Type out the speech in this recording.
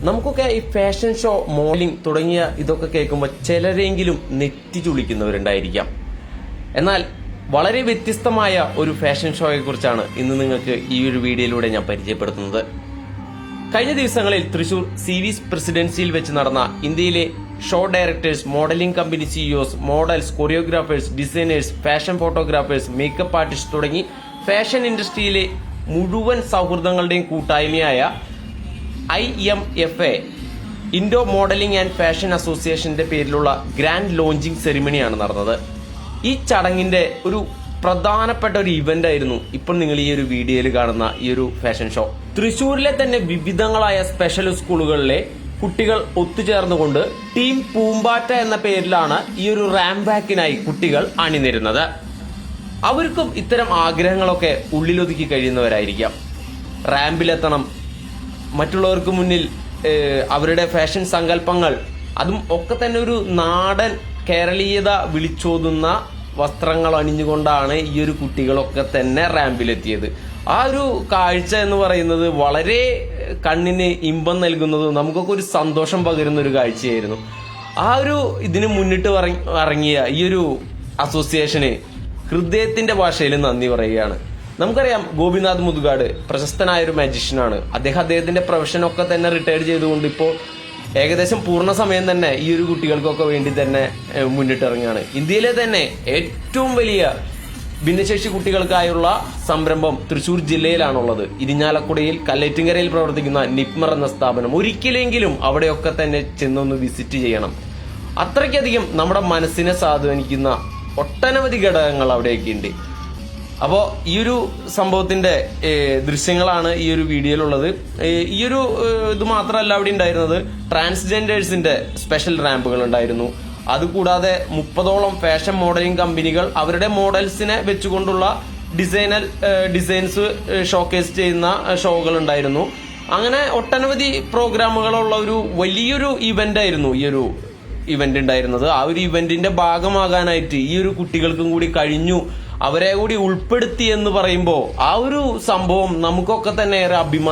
നമുക്കൊക്കെ ഈ fashion show, modelling തുടങ്ങിയ ഇതൊക്കെ കേൾക്കുമ്പോൾ ചിലരെങ്കിലും നെറ്റി ചുളിക്കുന്നവരുണ്ടായിരിക്കാം. എന്നാൽ വളരെ വ്യത്യസ്തമായ ഒരു ഫാഷൻ ഷോയെ കുറിച്ചാണ് ഇന്ന് നിങ്ങൾക്ക് ഈ ഒരു വീഡിയോയിലൂടെ ഞാൻ പരിചയപ്പെടുത്തുന്നത്. കഴിഞ്ഞ ദിവസങ്ങളിൽ തൃശൂർ സിവിസ് പ്രസിഡൻസിയിൽ വെച്ച് നടന്ന ഇന്ത്യയിലെ show directors, modelling company CEOs, models, choreographers, designers, fashion photographers, makeup artist തുടങ്ങി ഫാഷൻ ഇൻഡസ്ട്രിയിലെ മുഴുവൻ സൗഹൃദങ്ങളുടെയും കൂട്ടായ്മയായ IMFA Indo modelling and fashion അസോസിയേഷന്റെ പേരിലുള്ള ഗ്രാൻഡ് ലോഞ്ചിങ് സെറിമണിയാണ് നടന്നത്. ഈ ചടങ്ങിന്റെ ഒരു പ്രധാനപ്പെട്ട ഒരു ഇവന്റ് ആയിരുന്നു ഇപ്പോൾ നിങ്ങൾ ഈ ഒരു വീഡിയോയിൽ കാണുന്ന ഈ ഒരു ഫാഷൻ ഷോ. തൃശൂരിലെ തന്നെ വിവിധങ്ങളായ സ്പെഷ്യൽ സ്കൂളുകളിലെ കുട്ടികൾ ഒത്തുചേർന്നുകൊണ്ട് ടീം പൂമ്പാറ്റ എന്ന പേരിലാണ് ഈ ഒരു റാംവാക്കിനായി കുട്ടികൾ അണിനിരുന്നത്. അവർക്കും ഇത്തരം ആഗ്രഹങ്ങളൊക്കെ ഉള്ളിലൊതുക്കി കഴിയുന്നവരായിരിക്കാം. റാമ്പിലെത്തണം, മറ്റുള്ളവർക്ക് മുന്നിൽ അവരുടെ ഫാഷൻ സങ്കല്പങ്ങൾ, അതും ഒക്കെ തന്നെ ഒരു നാടൻ കേരളീയത വിളിച്ചോതുന്ന വസ്ത്രങ്ങൾ അണിഞ്ഞുകൊണ്ടാണ് ഈ ഒരു കുട്ടികളൊക്കെ തന്നെ റാമ്പിലെത്തിയത്. ആ ഒരു കാഴ്ച എന്ന് പറയുന്നത് വളരെ കണ്ണിന് ഇമ്പം നൽകുന്നതും നമുക്കൊക്കെ ഒരു സന്തോഷം പകരുന്ന ഒരു കാഴ്ചയായിരുന്നു. ആ ഒരു ഇതിന് മുന്നിട്ട് ഇറങ്ങിയ ഈ ഒരു അസോസിയേഷന് ഹൃദയത്തിന്റെ ഭാഷയിൽ നന്ദി പറയുകയാണ്. നമുക്കറിയാം, ഗോപിനാഥ് മുതുകാട് പ്രശസ്തനായ ഒരു മാജിഷ്യനാണ്. അദ്ദേഹത്തിന്റെ പ്രൊഫഷനൊക്കെ തന്നെ റിട്ടയർ ചെയ്തുകൊണ്ട് ഇപ്പോൾ ഏകദേശം പൂർണ്ണ സമയം തന്നെ ഈ ഒരു കുട്ടികൾക്കൊക്കെ വേണ്ടി തന്നെ മുന്നിട്ടിറങ്ങുകയാണ്. ഇന്ത്യയിലെ തന്നെ ഏറ്റവും വലിയ ഭിന്നശേഷി കുട്ടികൾക്കായുള്ള സംരംഭം തൃശൂർ ജില്ലയിലാണുള്ളത്. ഇരിഞ്ഞാലക്കുടയിൽ കല്ലേറ്റിങ്കരയിൽ പ്രവർത്തിക്കുന്ന നിപ്മർ എന്ന സ്ഥാപനം. ഒരിക്കലെങ്കിലും അവിടെയൊക്കെ തന്നെ ചെന്നൊന്ന് വിസിറ്റ് ചെയ്യണം. അത്രയ്ക്കധികം നമ്മുടെ മനസ്സിനെ സ്വാധീനിക്കുന്ന ഒട്ടനവധി ഘടകങ്ങൾ അവിടെയൊക്കെ ഉണ്ട്. അപ്പോൾ ഈ ഒരു സംഭവത്തിന്റെ ദൃശ്യങ്ങളാണ് ഈ ഒരു വീഡിയോയിലുള്ളത്. ഈ ഒരു ഇത് മാത്രമല്ല അവിടെ ഉണ്ടായിരുന്നത്, ട്രാൻസ്ജെൻഡേഴ്സിന്റെ സ്പെഷ്യൽ റാമ്പുകൾ ഉണ്ടായിരുന്നു. അതുകൂടാതെ 30ഓളം ഫാഷൻ മോഡലിംഗ് കമ്പനികൾ അവരുടെ മോഡൽസിനെ വെച്ചുകൊണ്ടുള്ള ഡിസൈൻസ് ഷോക്കേസ് ചെയ്യുന്ന ഷോകൾ ഉണ്ടായിരുന്നു. അങ്ങനെ ഒട്ടനവധി പ്രോഗ്രാമുകളുള്ള ഒരു വലിയൊരു ഇവന്റ് ആയിരുന്നു ഈ ഒരു ഇവന്റ് ഉണ്ടായിരുന്നത്. ആ ഒരു ഇവന്റിന്റെ ഭാഗമാകാനായിട്ട് ഈ ഒരു കുട്ടികൾക്കും കൂടി കഴിഞ്ഞു. അവരെ കൂടി ഉൾപ്പെടുത്തി എന്ന് പറയുമ്പോൾ ആ ഒരു സംഭവം നമുക്കൊക്കെ തന്നെ ഏറെ അഭിമാനം